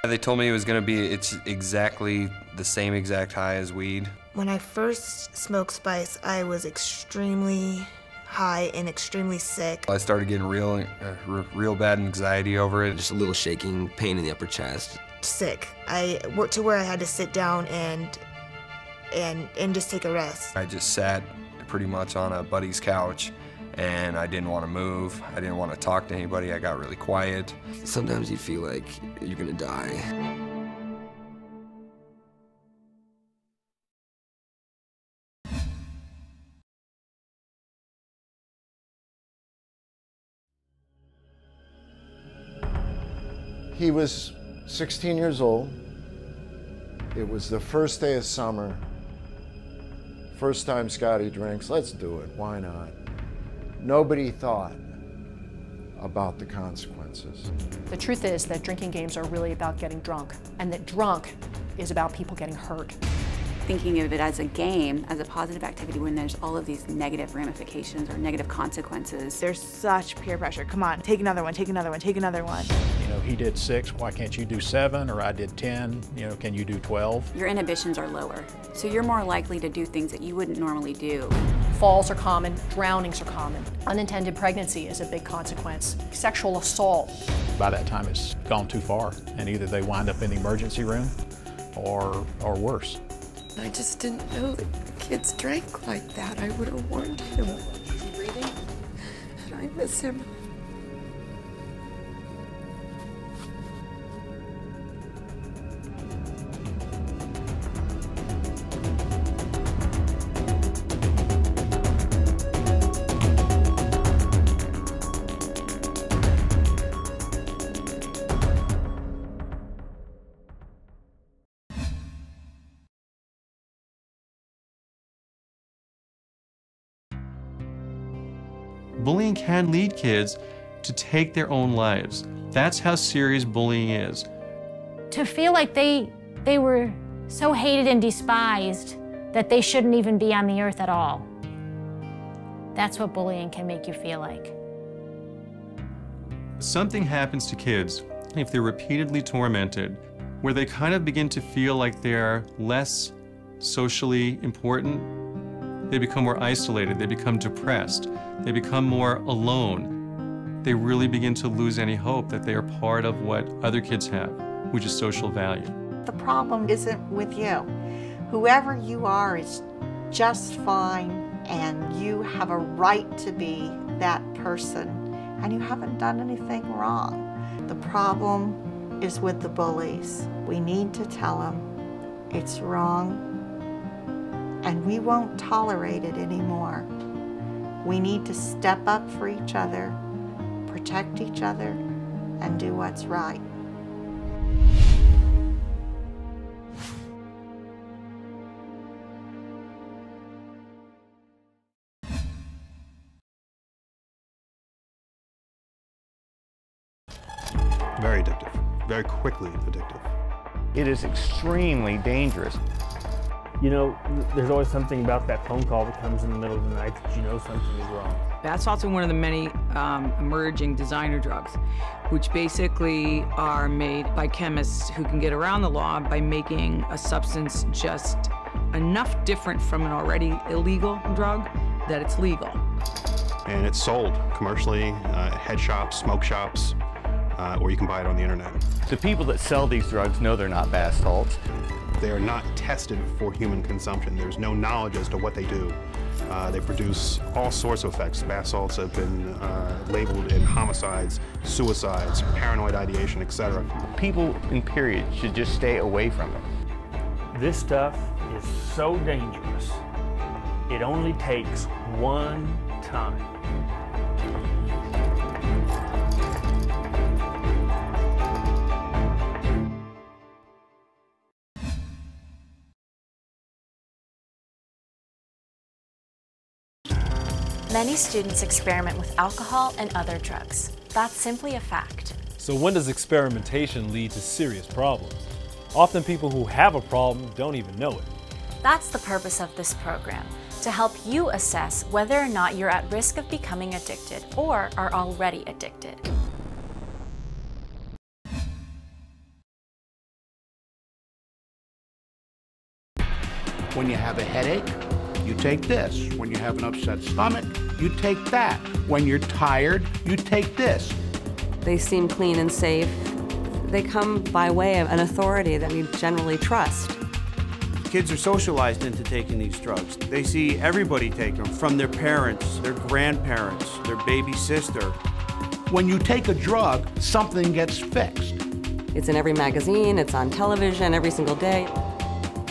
They told me it was going to be, it's exactly the same exact high as weed. When I first smoked spice, I was extremely high and extremely sick. I started getting real bad anxiety over it. Just a little shaking, pain in the upper chest. Sick. I worked to where I had to sit down and just take a rest. I just sat pretty much on a buddy's couch, and I didn't want to move. I didn't want to talk to anybody. I got really quiet. Sometimes you feel like you're gonna die. He was 16 years old. It was the first day of summer. First time Scotty drinks, let's do it, why not? Nobody thought about the consequences. The truth is that drinking games are really about getting drunk, and that drunk is about people getting hurt. Thinking of it as a game, as a positive activity when there's all of these negative ramifications or negative consequences. There's such peer pressure. Come on, take another one, take another one, take another one. You know, he did 6, why can't you do 7? Or I did 10, you know, can you do 12? Your inhibitions are lower, so you're more likely to do things that you wouldn't normally do. Falls are common, drownings are common. Unintended pregnancy is a big consequence. Sexual assault. By that time it's gone too far, and either they wind up in the emergency room or worse. I just didn't know that kids drank like that. I would have warned him. Is he breathing? And I miss him. Bullying can lead kids to take their own lives. That's how serious bullying is. To feel like they were so hated and despised that they shouldn't even be on the earth at all. That's what bullying can make you feel like. Something happens to kids if they're repeatedly tormented, where they kind of begin to feel like they're less socially important. They become more isolated, they become depressed, they become more alone. They really begin to lose any hope that they are part of what other kids have, which is social value. The problem isn't with you. Whoever you are is just fine, and you have a right to be that person, and you haven't done anything wrong. The problem is with the bullies. We need to tell them it's wrong, and we won't tolerate it anymore. We need to step up for each other, protect each other, and do what's right. Very addictive, very quickly addictive. It is extremely dangerous. You know, there's always something about that phone call that comes in the middle of the night that you know something is wrong. That's also one of the many emerging designer drugs, which basically are made by chemists who can get around the law by making a substance just enough different from an already illegal drug that it's legal. And it's sold commercially at head shops, smoke shops, or you can buy it on the internet. The people that sell these drugs know they're not bath salts. They are not tested for human consumption. There's no knowledge as to what they do. They produce all sorts of effects. Bath salts have been labeled in homicides, suicides, paranoid ideation, etc. People in period should just stay away from it. This stuff is so dangerous. It only takes one time. Many students experiment with alcohol and other drugs. That's simply a fact. So when does experimentation lead to serious problems? Often people who have a problem don't even know it. That's the purpose of this program, to help you assess whether or not you're at risk of becoming addicted or are already addicted. When you have a headache, you take this. When you have an upset stomach, you take that. When you're tired, you take this. They seem clean and safe. They come by way of an authority that we generally trust. Kids are socialized into taking these drugs. They see everybody take them, from their parents, their grandparents, their baby sister. When you take a drug, something gets fixed. It's in every magazine, it's on television every single day.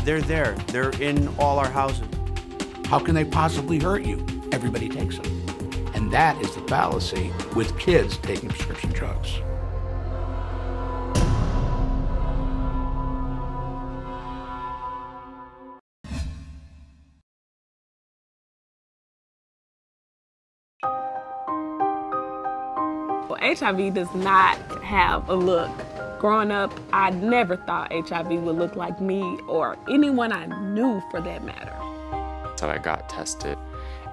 They're there. They're in all our houses. How can they possibly hurt you? Everybody takes them. And that is the fallacy with kids taking prescription drugs. Well, HIV does not have a look. Growing up, I never thought HIV would look like me or anyone I knew for that matter. So I got tested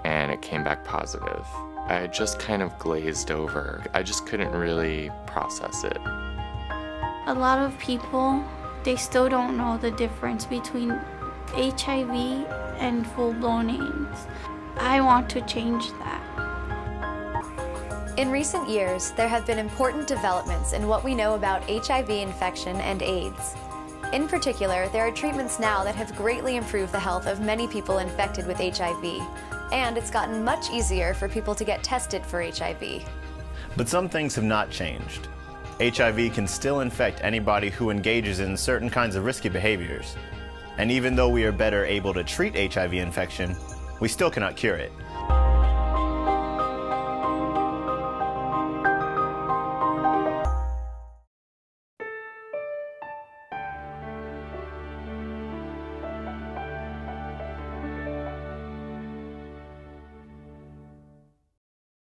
and it came back positive. I just kind of glazed over. I just couldn't really process it. A lot of people, they still don't know the difference between HIV and full-blown AIDS. I want to change that. In recent years, there have been important developments in what we know about HIV infection and AIDS. In particular, there are treatments now that have greatly improved the health of many people infected with HIV, and it's gotten much easier for people to get tested for HIV. But some things have not changed. HIV can still infect anybody who engages in certain kinds of risky behaviors. And even though we are better able to treat HIV infection, we still cannot cure it.